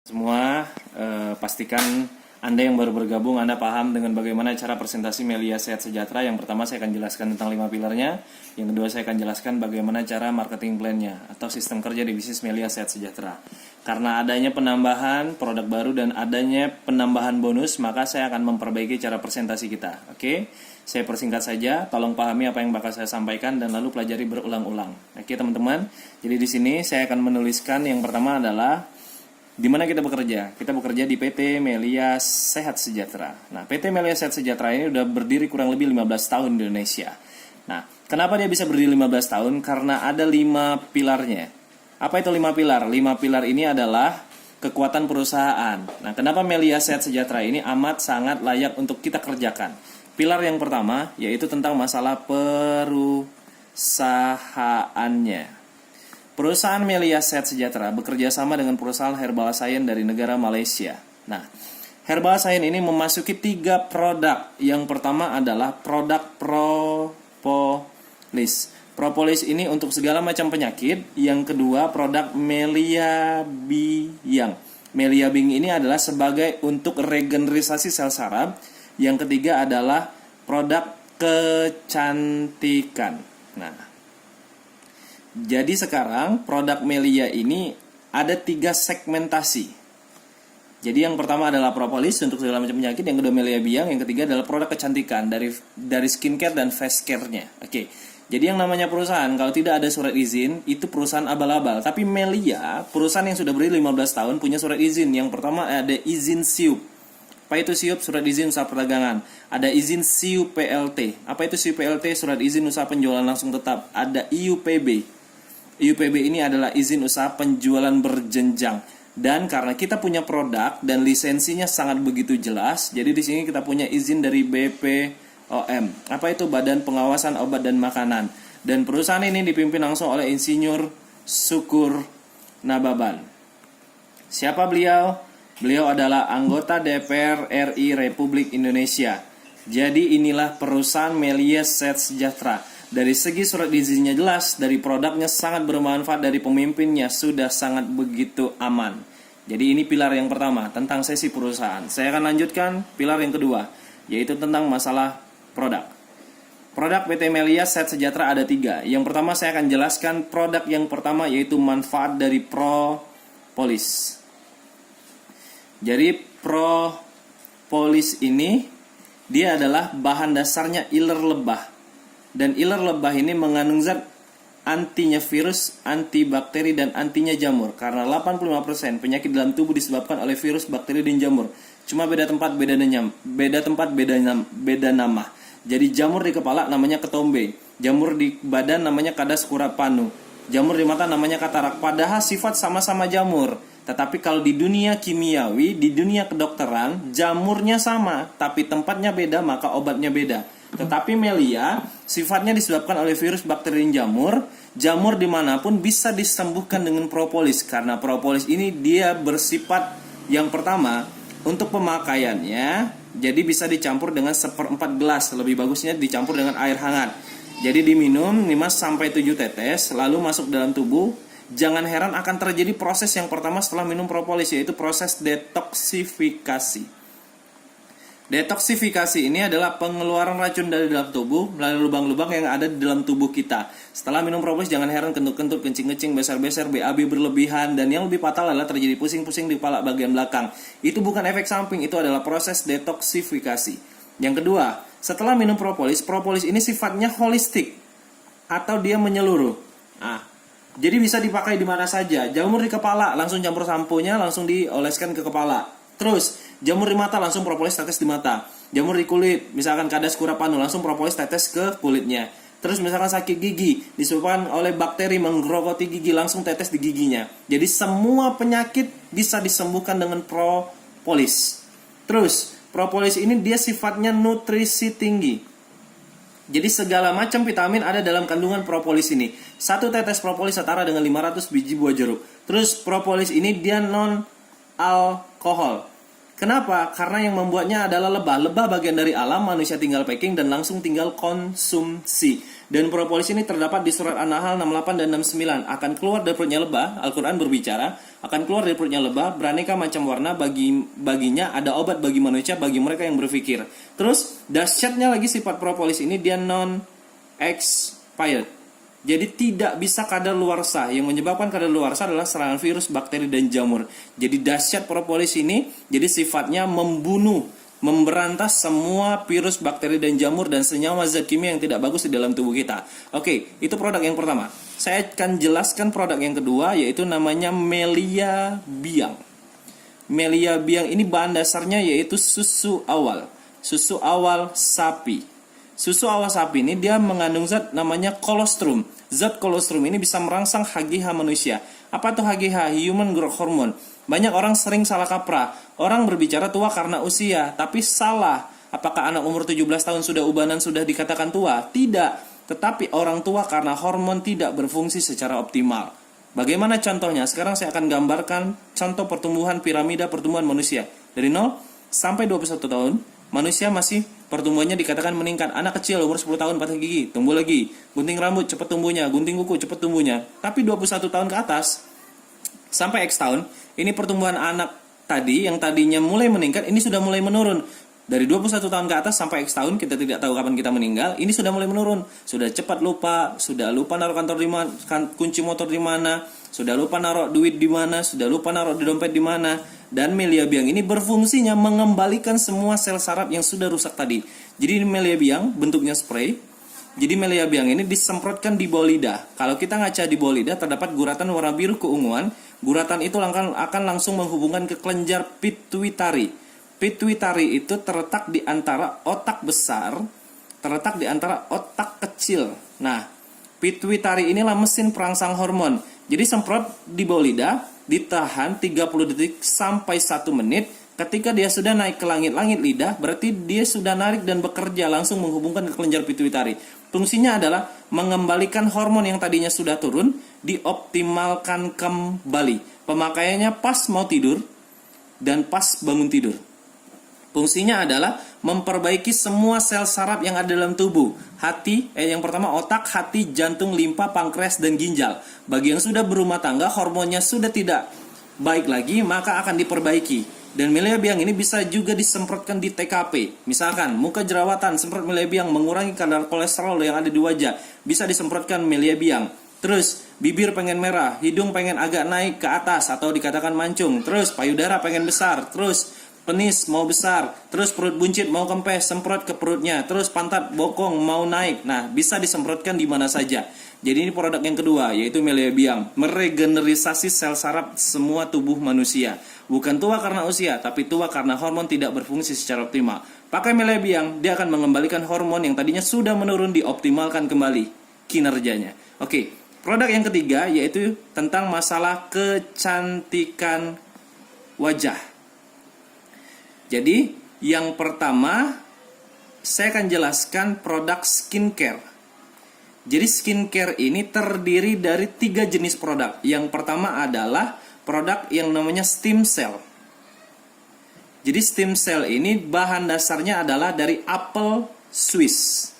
Semua pastikan Anda yang baru bergabung Anda paham dengan bagaimana cara presentasi Melia Sehat Sejahtera. Yang pertama saya akan jelaskan tentang 5 pilarnya. Yang kedua saya akan jelaskan bagaimana cara marketing plan-nya atau sistem kerja di bisnis Melia Sehat Sejahtera. Karena adanya penambahan produk baru dan adanya penambahan bonus, maka saya akan memperbaiki cara presentasi kita. Oke, saya persingkat saja. Tolong pahami apa yang bakal saya sampaikan dan lalu pelajari berulang-ulang. Oke teman-teman. Jadi di sini saya akan menuliskan yang pertama adalah di mana kita bekerja? Kita bekerja di PT Melia Sehat Sejahtera. Nah, PT Melia Sehat Sejahtera ini udah berdiri kurang lebih 15 tahun di Indonesia. Nah, kenapa dia bisa berdiri 15 tahun? Karena ada 5 pilarnya. Apa itu 5 pilar? 5 pilar ini adalah kekuatan perusahaan. Nah, kenapa Melia Sehat Sejahtera ini amat sangat layak untuk kita kerjakan? Pilar yang pertama yaitu tentang masalah perusahaannya. Perusahaan Melia Sehat Sejahtera bekerja sama dengan perusahaan Herbal Science dari negara Malaysia. Nah, Herbal Science ini memasuki 3 produk. Yang pertama adalah produk propolis. Propolis ini untuk segala macam penyakit. Yang kedua produk Melia Biyang. Melia Biyang ini adalah sebagai untuk regenerasi sel saraf. Yang ketiga adalah produk kecantikan. Nah, jadi sekarang produk Melia ini ada 3 segmentasi. Jadi yang pertama adalah propolis untuk segala macam penyakit, yang kedua Melia Biyang, yang ketiga adalah produk kecantikan dari skincare dan face care-nya. Oke. Jadi yang namanya perusahaan kalau tidak ada surat izin itu perusahaan abal-abal. Tapi Melia, perusahaan yang sudah berdiri 15 tahun punya surat izin. Yang pertama ada izin SIUP. Apa itu SIUP? Surat izin usaha perdagangan. Ada izin SIUP PLT. Apa itu SIUP PLT? Surat izin usaha penjualan langsung tetap. Ada IUPB. IUPB ini adalah izin usaha penjualan berjenjang. Dan karena kita punya produk dan lisensinya sangat begitu jelas, jadi di sini kita punya izin dari BPOM. Apa itu? Badan Pengawasan Obat dan Makanan. Dan perusahaan ini dipimpin langsung oleh Insinyur Syukur Nababan. Siapa beliau? Beliau adalah anggota DPR RI Republik Indonesia. Jadi inilah perusahaan Melia Sehat Sejahtera. Dari segi surat izinnya jelas, dari produknya sangat bermanfaat, dari pemimpinnya sudah sangat begitu aman. Jadi ini pilar yang pertama tentang sesi perusahaan. Saya akan lanjutkan pilar yang kedua, yaitu tentang masalah produk. Produk PT Melia Sehat Sejahtera ada 3. Yang pertama saya akan jelaskan produk yang pertama yaitu manfaat dari propolis. Jadi propolis ini dia adalah bahan dasarnya iler lebah. Dan iler lebah ini mengandung zat antinya virus, antibakteri, dan antinya jamur. Karena 85% penyakit dalam tubuh disebabkan oleh virus, bakteri, dan jamur. Cuma beda tempat, beda nama. Jadi jamur di kepala namanya ketombe, jamur di badan namanya kadas kurapanu, jamur di mata namanya katarak. Padahal sifat sama-sama jamur. Tetapi kalau di dunia kimiawi, di dunia kedokteran, jamurnya sama, tapi tempatnya beda, maka obatnya beda. Tetapi Melia sifatnya disebabkan oleh virus, bakteri, dan jamur. Jamur dimanapun bisa disembuhkan dengan propolis. Karena propolis ini dia bersifat yang pertama untuk pemakaiannya. Jadi bisa dicampur dengan 1/4 gelas. Lebih bagusnya dicampur dengan air hangat. Jadi diminum 5-7 tetes lalu masuk dalam tubuh. Jangan heran akan terjadi proses yang pertama setelah minum propolis, yaitu proses detoksifikasi. Detoksifikasi ini adalah pengeluaran racun dari dalam tubuh melalui lubang-lubang yang ada di dalam tubuh kita. Setelah minum propolis jangan heran kentut-kentut, kencing-kencing, beser-beser, BAB berlebihan, dan yang lebih fatal adalah terjadi pusing-pusing di kepala bagian belakang. Itu bukan efek samping, itu adalah proses detoksifikasi. Yang kedua, setelah minum propolis, propolis ini sifatnya holistik atau dia menyeluruh. Jadi bisa dipakai di mana saja. Jamur di kepala, langsung campur samponya, langsung dioleskan ke kepala. Terus, jamur di mata, langsung propolis tetes di mata. Jamur di kulit, misalkan kadas kurapanu, langsung propolis tetes ke kulitnya. Terus misalkan sakit gigi, disebabkan oleh bakteri menggerogoti gigi, langsung tetes di giginya. Jadi semua penyakit bisa disembuhkan dengan propolis. Terus, propolis ini dia sifatnya nutrisi tinggi. Jadi segala macam vitamin ada dalam kandungan propolis ini. 1 tetes propolis setara dengan 500 biji buah jeruk. Terus propolis ini dia non alkohol. Kenapa? Karena yang membuatnya adalah lebah. Lebah bagian dari alam, manusia tinggal packing dan langsung tinggal konsumsi. Dan propolis ini terdapat di surat An-Nahl 68 dan 69. Akan keluar dari perutnya lebah, Al-Quran berbicara, akan keluar dari perutnya lebah, beraneka macam warna, baginya ada obat bagi manusia, bagi mereka yang berpikir. Terus, dahsyatnya lagi sifat propolis ini, dia non-expired. Jadi tidak bisa kadaluarsa. Yang menyebabkan kadaluarsa adalah serangan virus, bakteri, dan jamur. Jadi dahsyat propolis ini, jadi sifatnya membunuh, memberantas semua virus, bakteri, dan jamur dan senyawa zat kimia yang tidak bagus di dalam tubuh kita. Oke, itu produk yang pertama. Saya akan jelaskan produk yang kedua, yaitu namanya Melia Biang. Melia Biang ini bahan dasarnya yaitu susu awal. Susu awal sapi. Susu awal sapi ini dia mengandung zat namanya kolostrum. Zat kolostrum ini bisa merangsang HGH manusia. Apa itu HGH? Human Growth Hormone. Banyak orang sering salah kaprah. Orang berbicara tua karena usia, tapi salah. Apakah anak umur 17 tahun sudah ubanan sudah dikatakan tua? Tidak. Tetapi orang tua karena hormon tidak berfungsi secara optimal. Bagaimana contohnya? Sekarang saya akan gambarkan contoh pertumbuhan piramida pertumbuhan manusia. Dari 0 sampai 21 tahun, manusia masih pertumbuhannya dikatakan meningkat. Anak kecil umur 10 tahun patah gigi, tumbuh lagi. Gunting rambut cepat tumbuhnya, gunting kuku cepat tumbuhnya. Tapi 21 tahun ke atas sampai X tahun, ini pertumbuhan anak tadi yang tadinya mulai meningkat, ini sudah mulai menurun. Dari 21 tahun ke atas sampai X tahun, kita tidak tahu kapan kita meninggal, ini sudah mulai menurun. Sudah cepat lupa, sudah lupa naruh kantor di mana, kunci motor di mana, sudah lupa naruh duit di mana, sudah lupa naruh di dompet di mana. Dan Melia Biang ini berfungsinya mengembalikan semua sel saraf yang sudah rusak tadi. Jadi Melia Biang bentuknya spray. Jadi Melia Biang ini disemprotkan di bawah lidah. Kalau kita ngaca di bawah lidah terdapat guratan warna biru keunguan. Guratan itu akan langsung menghubungkan ke kelenjar pituitari. Pituitari itu terletak di antara otak besar, terletak di antara otak kecil. Nah, pituitari inilah mesin perangsang hormon. Jadi semprot di bawah lidah, ditahan 30 detik sampai 1 menit. Ketika dia sudah naik ke langit-langit lidah, berarti dia sudah narik dan bekerja langsung menghubungkan ke kelenjar pituitari. Fungsinya adalah mengembalikan hormon yang tadinya sudah turun, dioptimalkan kembali. Pemakaiannya pas mau tidur dan pas bangun tidur. Fungsinya adalah memperbaiki semua sel saraf yang ada dalam tubuh. Yang pertama otak, hati, jantung, limpa, pankreas, dan ginjal. Bagi yang sudah berumah tangga, hormonnya sudah tidak baik lagi, maka akan diperbaiki. Dan Melia Biang ini bisa juga disemprotkan di TKP. Misalkan muka jerawatan, semprot Melia Biang mengurangi kadar kolesterol yang ada di wajah. Bisa disemprotkan Melia Biang. Terus bibir pengen merah, hidung pengen agak naik ke atas atau dikatakan mancung. Terus payudara pengen besar. Terus penis mau besar, terus perut buncit mau kempes, semprot ke perutnya, terus pantat bokong mau naik. Nah, bisa disemprotkan di mana saja. Jadi ini produk yang kedua, yaitu Melia Biang, meregenerisasi sel saraf semua tubuh manusia. Bukan tua karena usia, tapi tua karena hormon tidak berfungsi secara optimal. Pakai Melia Biang, dia akan mengembalikan hormon yang tadinya sudah menurun, dioptimalkan kembali kinerjanya. Oke, produk yang ketiga yaitu tentang masalah kecantikan wajah. Jadi, yang pertama saya akan jelaskan produk skincare. Jadi skincare ini terdiri dari 3 jenis produk. Yang pertama adalah produk yang namanya stem cell. Jadi stem cell ini bahan dasarnya adalah dari apel Swiss.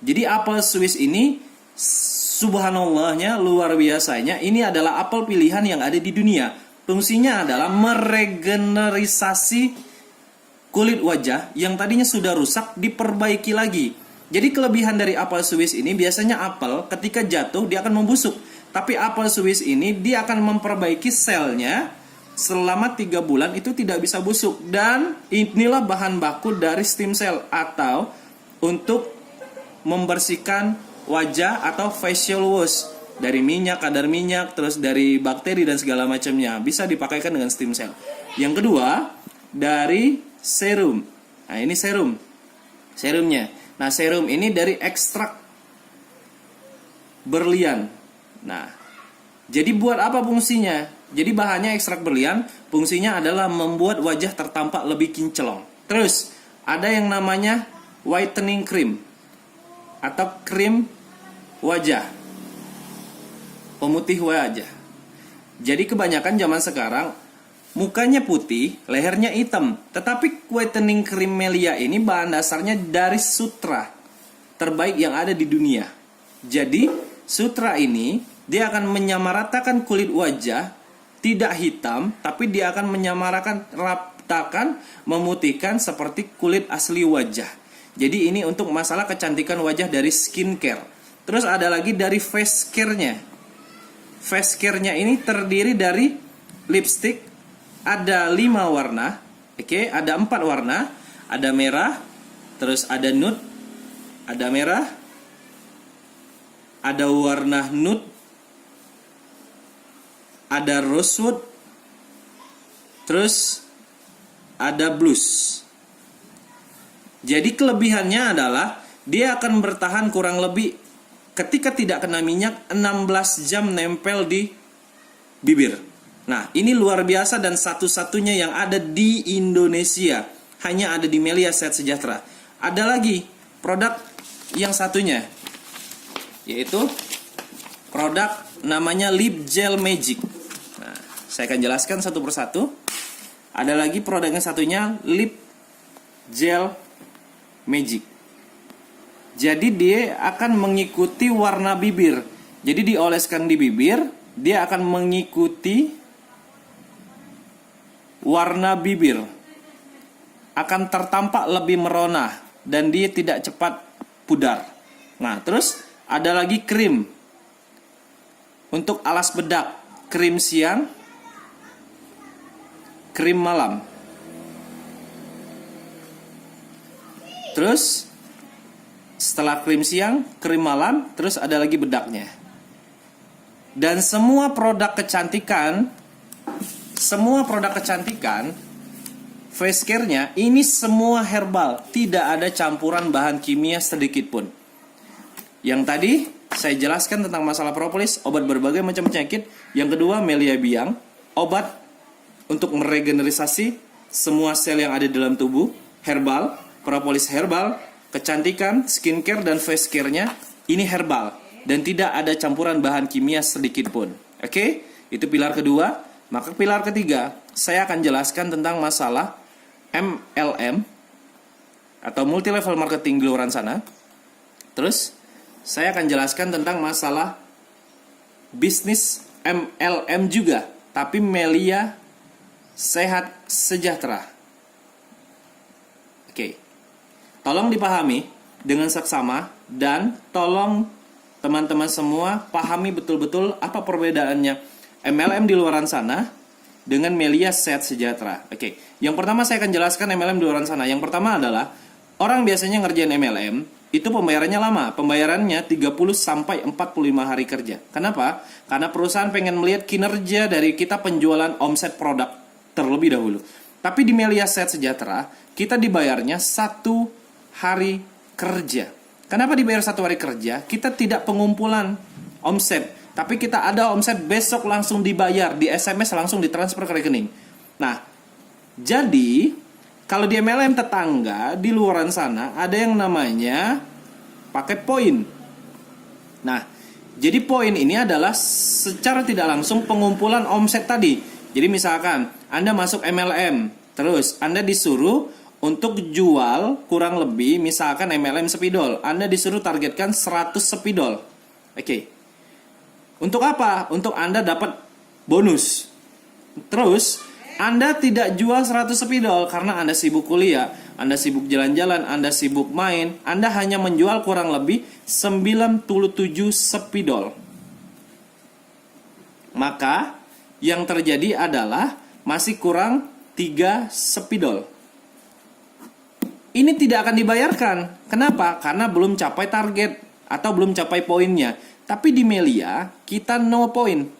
Jadi apel Swiss ini subhanallahnya luar biasanya, ini adalah apel pilihan yang ada di dunia. Fungsinya adalah meregenerisasi kulit wajah yang tadinya sudah rusak, diperbaiki lagi. Jadi kelebihan dari apel Swiss ini, biasanya apel ketika jatuh dia akan membusuk. Tapi apel Swiss ini dia akan memperbaiki selnya selama 3 bulan itu tidak bisa busuk. Dan inilah bahan baku dari stem cell atau untuk membersihkan wajah atau facial wash. Dari minyak, kadar minyak, terus dari bakteri dan segala macamnya. Bisa dipakaikan dengan stem cell. Yang kedua, dari serum. Nah, ini serum. Serumnya. Nah, serum ini dari ekstrak berlian. Nah, jadi buat apa fungsinya? Jadi bahannya ekstrak berlian, fungsinya adalah membuat wajah tertampak lebih kinclong. Terus, ada yang namanya whitening cream atau krim wajah. Pemutih wajah. Jadi kebanyakan zaman sekarang Mukanya putih, lehernya hitam. Tetapi whitening cream Melia ini bahan dasarnya dari sutra terbaik yang ada di dunia. Jadi, sutra ini dia akan menyamaratakan kulit wajah, tidak hitam, tapi dia akan menyamaratakan, memutihkan seperti kulit asli wajah. Jadi ini untuk masalah kecantikan wajah dari skincare. Terus ada lagi dari face care-nya. Face care-nya ini terdiri dari lipstick, ada 5 warna, oke, ada 4 warna, ada merah, terus ada nude, ada merah, ada warna nude, ada rosewood, terus ada blush. Jadi kelebihannya adalah dia akan bertahan kurang lebih ketika tidak kena minyak 16 jam nempel di bibir. Nah, ini luar biasa dan satu-satunya yang ada di Indonesia. Hanya ada di Melia Sehat Sejahtera. Ada lagi produk yang satunya, yaitu produk namanya Lip Gel Magic. Nah, saya akan jelaskan satu persatu. Ada lagi produk yang satunya Lip Gel Magic. Jadi dia akan mengikuti warna bibir. Jadi dioleskan di bibir, dia akan mengikuti warna bibir, akan tertampak lebih merona dan dia tidak cepat pudar. Nah, terus ada lagi krim untuk alas bedak, krim siang, krim malam. Terus setelah krim siang, krim malam, terus ada lagi bedaknya. Dan semua produk kecantikan face care-nya ini semua herbal, tidak ada campuran bahan kimia sedikit pun. Yang tadi saya jelaskan tentang masalah propolis, obat berbagai macam penyakit. Yang kedua, Melia Biang, obat untuk meregenerasi semua sel yang ada dalam tubuh, herbal, propolis herbal, kecantikan, skincare dan face care-nya ini herbal dan tidak ada campuran bahan kimia sedikit pun. Oke? Itu pilar kedua. Maka pilar ketiga, saya akan jelaskan tentang masalah MLM atau multi level marketing di luar sana. Terus saya akan jelaskan tentang masalah bisnis MLM juga, tapi Melia Sehat Sejahtera. Oke. Tolong dipahami dengan seksama dan tolong teman-teman semua pahami betul-betul apa perbedaannya MLM di luar sana dengan Melia Sehat Sejahtera. Oke, yang pertama saya akan jelaskan MLM di luar sana. Yang pertama adalah orang biasanya ngerjain MLM itu pembayarannya lama. Pembayarannya 30 sampai 45 hari kerja. Kenapa? Karena perusahaan pengen melihat kinerja dari kita penjualan omset produk terlebih dahulu. Tapi di Melia Sehat Sejahtera kita dibayarnya 1 hari kerja. Kenapa dibayar 1 hari kerja? Kita tidak pengumpulan omset, tapi kita ada omset besok langsung dibayar, di SMS langsung ditransfer ke rekening. Nah, jadi kalau di MLM tetangga di luaran sana ada yang namanya pakai poin. Nah, jadi poin ini adalah secara tidak langsung pengumpulan omset tadi. Jadi misalkan Anda masuk MLM, terus Anda disuruh untuk jual kurang lebih misalkan MLM spidol, Anda disuruh targetkan 100 spidol. Oke. Untuk apa? Untuk Anda dapat bonus. Terus Anda tidak jual 100 spidol karena Anda sibuk kuliah, Anda sibuk jalan-jalan, Anda sibuk main. Anda hanya menjual kurang lebih 97 spidol. Maka yang terjadi adalah masih kurang 3 spidol. Ini tidak akan dibayarkan. Kenapa? Karena belum capai target atau belum capai poinnya. Tapi di Melia, kita no point.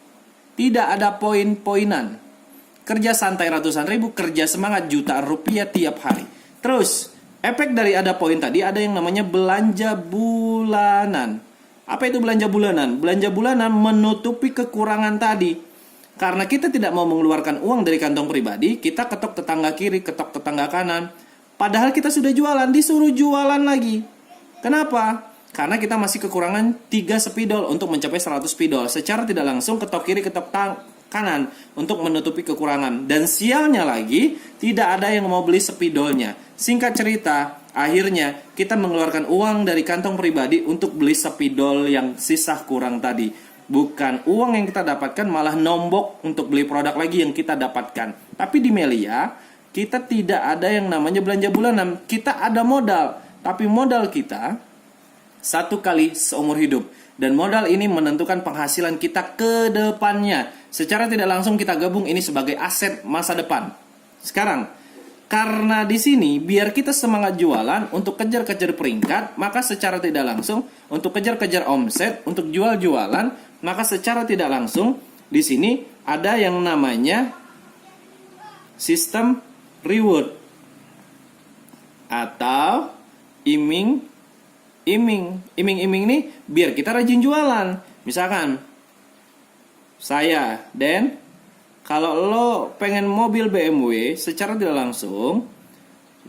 Tidak ada poin-poinan. Kerja santai ratusan ribu, kerja semangat jutaan rupiah tiap hari. Terus, efek dari ada poin tadi ada yang namanya belanja bulanan. Apa itu belanja bulanan? Belanja bulanan menutupi kekurangan tadi. Karena kita tidak mau mengeluarkan uang dari kantong pribadi, kita ketok tetangga kiri, ketok tetangga kanan. Padahal kita sudah jualan, disuruh jualan lagi. Kenapa? Karena kita masih kekurangan 3 spidol untuk mencapai 100 spidol. Secara tidak langsung ketok kiri, ketok kanan untuk menutupi kekurangan. Dan sialnya lagi, tidak ada yang mau beli spidolnya. Singkat cerita, akhirnya kita mengeluarkan uang dari kantong pribadi untuk beli spidol yang sisa kurang tadi. Bukan uang yang kita dapatkan, malah nombok untuk beli produk lagi yang kita dapatkan. Tapi di Melia, kita tidak ada yang namanya belanja bulanan. Kita ada modal, tapi modal kita satu kali seumur hidup. Dan modal ini menentukan penghasilan kita ke depannya. Secara tidak langsung kita gabung ini sebagai aset masa depan. Sekarang, karena di sini biar kita semangat jualan untuk kejar-kejar peringkat, maka secara tidak langsung untuk kejar-kejar omset, untuk jual-jualan, maka secara tidak langsung di sini ada yang namanya sistem reward atau iming-iming nih biar kita rajin jualan. Misalkan saya, Dan, kalau lo pengen mobil BMW secara tidak langsung,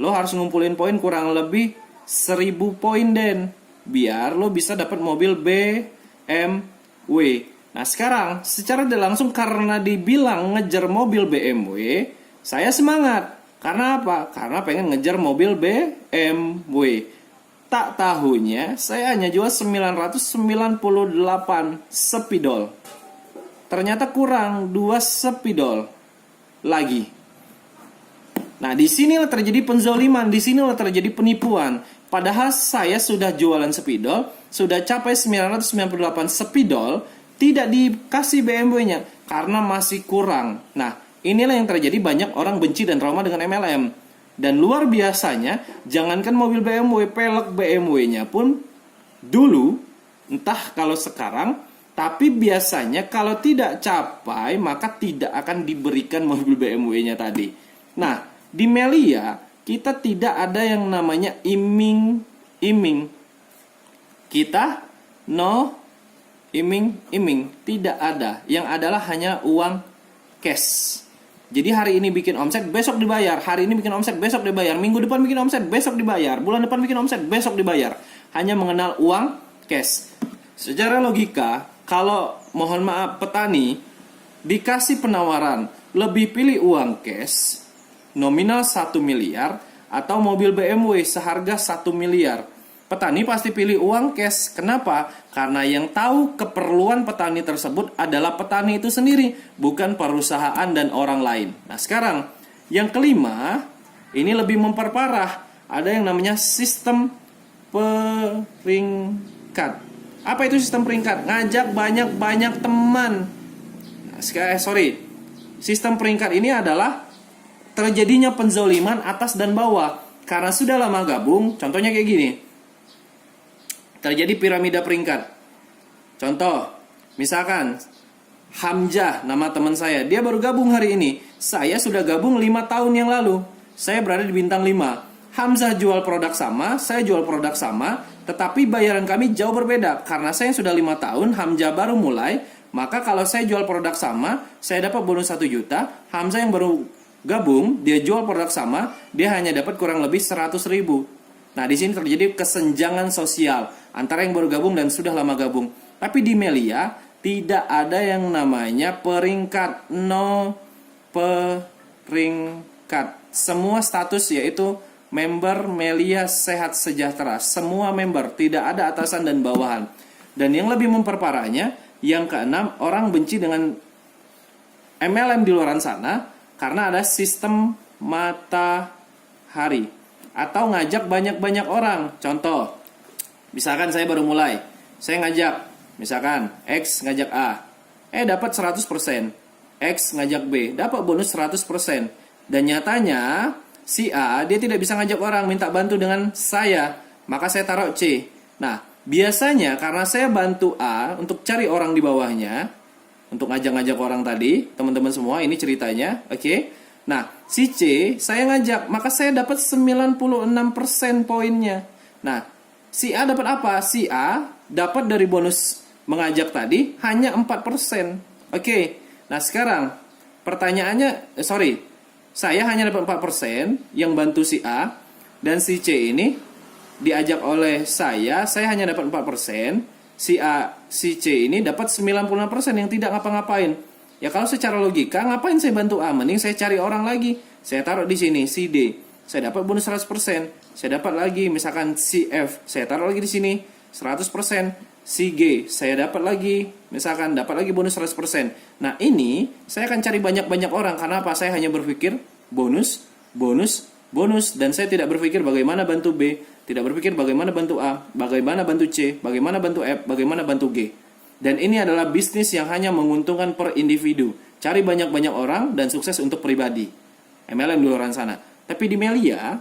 lo harus ngumpulin poin kurang lebih 1000 poin, Den, biar lo bisa dapat mobil BMW. Nah sekarang secara tidak langsung karena dibilang ngejar mobil BMW, saya semangat. Karena apa? Karena pengen ngejar mobil BMW. Tak tahunya saya hanya jual 998 spidol. Ternyata kurang 2 spidol lagi. Nah, disinilah terjadi penzoliman, disinilah terjadi penipuan. Padahal saya sudah jualan spidol, sudah capai 998 spidol, tidak dikasih BMW-nya karena masih kurang. Nah, inilah yang terjadi, banyak orang benci dan trauma dengan MLM. Dan luar biasanya, jangankan mobil BMW, pelek BMW-nya pun dulu, entah kalau sekarang, tapi biasanya kalau tidak capai, maka tidak akan diberikan mobil BMW-nya tadi. Nah, di Melia, kita tidak ada yang namanya iming-iming. Kita no iming-iming. Tidak ada. Yang adalah hanya uang cash. Jadi hari ini bikin omset, besok dibayar. Hari ini bikin omset, besok dibayar. Minggu depan bikin omset, besok dibayar. Bulan depan bikin omset, besok dibayar. Hanya mengenal uang cash. Secara logika, kalau mohon maaf petani dikasih penawaran lebih pilih uang cash nominal 1 miliar atau mobil BMW seharga 1 miliar, petani pasti pilih uang cash. Kenapa? Karena yang tahu keperluan petani tersebut adalah petani itu sendiri, bukan perusahaan dan orang lain. Nah sekarang yang kelima, ini lebih memperparah. Ada yang namanya sistem peringkat. Apa itu sistem peringkat? Ngajak banyak-banyak teman. Sistem peringkat ini adalah terjadinya penzoliman atas dan bawah. Karena sudah lama gabung, contohnya kayak gini. Terjadi piramida peringkat. Contoh, misalkan Hamzah, nama teman saya, dia baru gabung hari ini. Saya sudah gabung 5 tahun yang lalu. Saya berada di bintang 5. Hamzah jual produk sama, saya jual produk sama, tetapi bayaran kami jauh berbeda. Karena saya sudah 5 tahun, Hamzah baru mulai, maka kalau saya jual produk sama, saya dapat bonus 1 juta. Hamzah yang baru gabung, dia jual produk sama, dia hanya dapat kurang lebih 100.000. Nah, di sini terjadi kesenjangan sosial antara yang baru gabung dan sudah lama gabung. Tapi di Melia tidak ada yang namanya peringkat, no peringkat. Semua status yaitu member Melia Sehat Sejahtera. Semua member, tidak ada atasan dan bawahan. Dan yang lebih memperparahnya, yang keenam, orang benci dengan MLM di luar sana karena ada sistem matahari atau ngajak banyak-banyak orang. Contoh, misalkan saya baru mulai, saya ngajak, misalkan X ngajak A, dapat 100%, X ngajak B, dapat bonus 100%. Dan nyatanya si A, dia tidak bisa ngajak orang minta bantu dengan saya, maka saya taruh C. Nah, biasanya karena saya bantu A untuk cari orang di bawahnya, untuk ngajak-ngajak orang tadi, teman-teman semua, ini ceritanya, oke? Nah, si C saya ngajak, maka saya dapat 96% poinnya. Nah, si A dapat apa? Si A dapat dari bonus mengajak tadi hanya 4%. Oke. Nah, sekarang pertanyaannya, saya hanya dapat 4% yang bantu si A, dan si C ini diajak oleh saya hanya dapat 4%. Si C ini dapat 96% yang tidak ngapa-ngapain. Ya kalau secara logika, ngapain saya bantu A? Mending saya cari orang lagi. Saya taruh di sini, si D. Saya dapat bonus 100%. Saya dapat lagi, misalkan si F. Saya taruh lagi di sini, 100%. Si G. Saya dapat lagi, misalkan dapat lagi bonus 100%. Nah ini, saya akan cari banyak-banyak orang. Karena apa? Saya hanya berpikir bonus, bonus, bonus. Dan saya tidak berpikir bagaimana bantu B. Tidak berpikir bagaimana bantu A. Bagaimana bantu C. Bagaimana bantu F. Bagaimana bantu G. Dan ini adalah bisnis yang hanya menguntungkan per individu. Cari banyak-banyak orang dan sukses untuk pribadi. MLM di luar sana. Tapi di Melia,